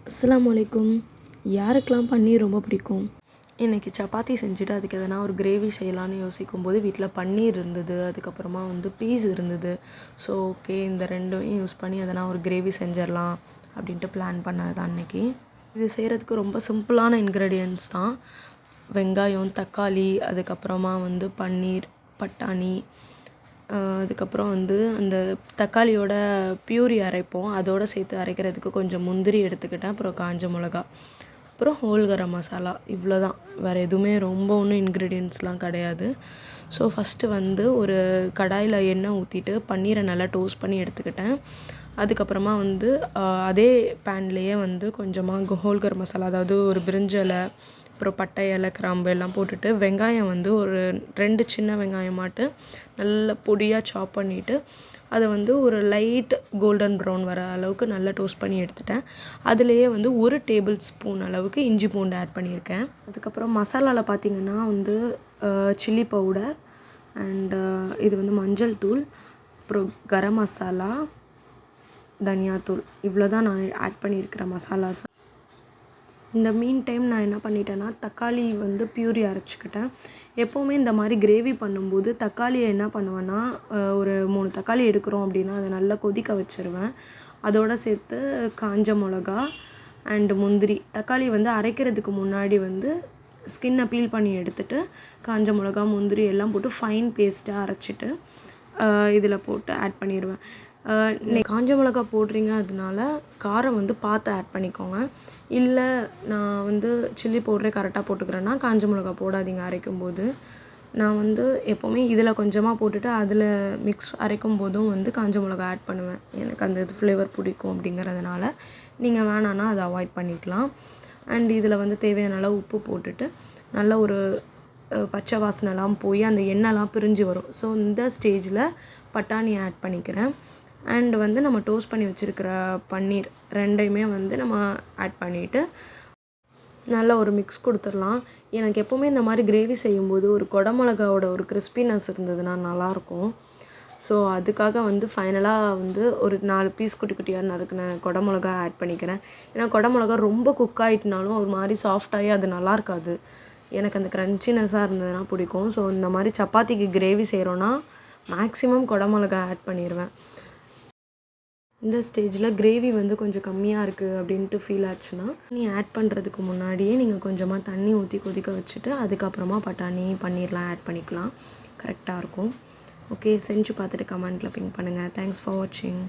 அஸ்ஸலாமு அலைக்கும். யாருக்கெல்லாம் பன்னீர் ரொம்ப பிடிக்கும்? இன்றைக்கி சப்பாத்தி செஞ்சுட்டு அதுக்கு எதனா ஒரு கிரேவி செய்யலான்னு யோசிக்கும்போது வீட்டில் பன்னீர் இருந்தது, அதுக்கப்புறமா பீஸ் இருந்தது. ஸோ ஓகே, இந்த ரெண்டையும் யூஸ் பண்ணி எதனா ஒரு கிரேவி செஞ்சிடலாம் அப்படின்ட்டு பிளான் பண்ணது தான் அன்றைக்கி. இது செய்கிறதுக்கு ரொம்ப சிம்பிளான இன்க்ரீடியன்ட்ஸ் தான். வெங்காயம், தக்காளி, அதுக்கப்புறமா பன்னீர், பட்டாணி, அதுக்கப்புறம் அந்த தக்காளியோட பியூரி அரைப்போம், அதோடு சேர்த்து அரைக்கிறதுக்கு கொஞ்சம் முந்திரி எடுத்துக்கிட்டேன். அப்புறம் காஞ்ச மிளகா, அப்புறம் ஹோல் கரம் மசாலா, இவ்வளோ தான். வேறு எதுவுமே ரொம்ப ஒன்றும் இன்க்ரீடியன்ட்ஸ்லாம் கிடையாது. ஸோ ஃபஸ்ட்டு ஒரு கடாயில் எண்ணெய் ஊற்றிட்டு பன்னீரை நல்லா டோஸ்ட் பண்ணி எடுத்துக்கிட்டேன். அதுக்கப்புறமா அதே பேன்லேயே கொஞ்சமாக ஹோல் கரம் மசாலா, அதாவது ஒரு பிரிஞ்சி இலை, அப்புறம் பட்டை, இலை, கிராம்பு எல்லாம் போட்டுட்டு வெங்காயம் ஒரு 2 சின்ன வெங்காயமாட்டு நல்லா பொடியாக சாப் பண்ணிவிட்டு அதை ஒரு லைட் கோல்டன் ப்ரௌன் வர அளவுக்கு நல்லா டோஸ்ட் பண்ணி எடுத்துட்டேன். அதுலேயே 1 டேபிள் ஸ்பூன் அளவுக்கு இஞ்சி பூண்டு ஆட் பண்ணியிருக்கேன். அதுக்கப்புறம் மசாலாவில் பார்த்திங்கன்னா சில்லி பவுடர் அண்டு இது மஞ்சள் தூள், அப்புறம் கரம் மசாலா, தனியாத்தூள், இவ்வளோ தான் நான் ஆட் பண்ணியிருக்கிற மசாலாஸ். இந்த மீன் டைம் நான் என்ன பண்ணிட்டேன்னா தக்காளி பியூரி அரைச்சிக்கிட்டேன். எப்போவுமே இந்த மாதிரி கிரேவி பண்ணும்போது தக்காளியை என்ன பண்ணுவேன்னா, ஒரு 3 தக்காளி எடுக்கிறோம் அப்படின்னா அதை நல்லா கொதிக்க வச்சுருவேன். அதோடு சேர்த்து காஞ்ச மிளகா அண்டு முந்திரி. தக்காளி அரைக்கிறதுக்கு முன்னாடி ஸ்கின்னை பீல் பண்ணி எடுத்துகிட்டு காஞ்ச மிளகா, முந்திரி எல்லாம் போட்டு ஃபைன் பேஸ்ட்டாக அரைச்சிட்டு இதில் போட்டு ஆட் பண்ணிடுவேன். காஞ்ச மிளகா போடுறீங்க, அதனால காரம் பார்த்து ஆட் பண்ணிக்கோங்க. இல்லை நான் சில்லி பவுடரே கரெக்டாக போட்டுக்கிறேன்னா காஞ்ச மிளகா போடாதீங்க அரைக்கும்போது. நான் எப்போவுமே இதில் கொஞ்சமாக போட்டுட்டு அதில் மிக்ஸ் அரைக்கும் போதும் காஞ்ச மிளகா ஆட் பண்ணுவேன். எனக்கு அந்த இது ஃப்ளேவர் பிடிக்கும் அப்படிங்கிறதுனால. நீங்கள் வேணான்னா அதை அவாய்ட் பண்ணிக்கலாம். அண்ட் இதில் தேவையான அளவு உப்பு போட்டுட்டு நல்லா ஒரு பச்சை வாசனைலாம் போய் அந்த எண்ணெய்லாம் பிரிஞ்சு வரும். ஸோ இந்த ஸ்டேஜில் பட்டாணி ஆட் பண்ணிக்கிறேன். அண்டு நம்ம டோஸ்ட் பண்ணி வச்சுருக்கிற பன்னீர் ரெண்டையுமே நம்ம ஆட் பண்ணிவிட்டு நல்லா ஒரு மிக்ஸ் கொடுத்துடலாம். எனக்கு எப்போவுமே இந்த மாதிரி கிரேவி செய்யும்போது ஒரு குடமிளகாவோட ஒரு கிறிஸ்பினஸ் இருந்ததுன்னா நல்லாயிருக்கும். ஸோ அதுக்காக ஃபைனலாக ஒரு 4 பீஸ் குட்டி குட்டியாக நறுக்கின குடமிளகா ஆட் பண்ணிக்கிறேன். ஏன்னா குடமிளகா ரொம்ப குக் ஆகிட்டுனாலும் ஒரு மாதிரி சாஃப்டாகி அது நல்லா இருக்காது. எனக்கு அந்த க்ரன்ச்சினஸ்ஸாக இருந்ததுன்னா பிடிக்கும். ஸோ இந்த மாதிரி சப்பாத்திக்கு கிரேவி செய்கிறோன்னா மேக்ஸிமம் குடமிளகா ஆட் பண்ணிடுவேன். இந்த ஸ்டேஜில் கிரேவி கொஞ்சம் கம்மியாக இருக்குது அப்படின்ட்டு ஃபீல் ஆச்சுன்னா ஆட் பண்ணுறதுக்கு முன்னாடியே நீங்கள் கொஞ்சமாக தண்ணி ஊற்றி கொதிக்க வச்சுட்டு அதுக்கப்புறமா பட்டாணி, பன்னீர்லாம் ஆட் பண்ணிக்கலாம். கரெக்டாக இருக்கும். ஓகே, செஞ்சு பார்த்துட்டு கமெண்ட்டில் பிங் பண்ணுங்கள். தேங்க்ஸ் ஃபார் வாட்சிங்.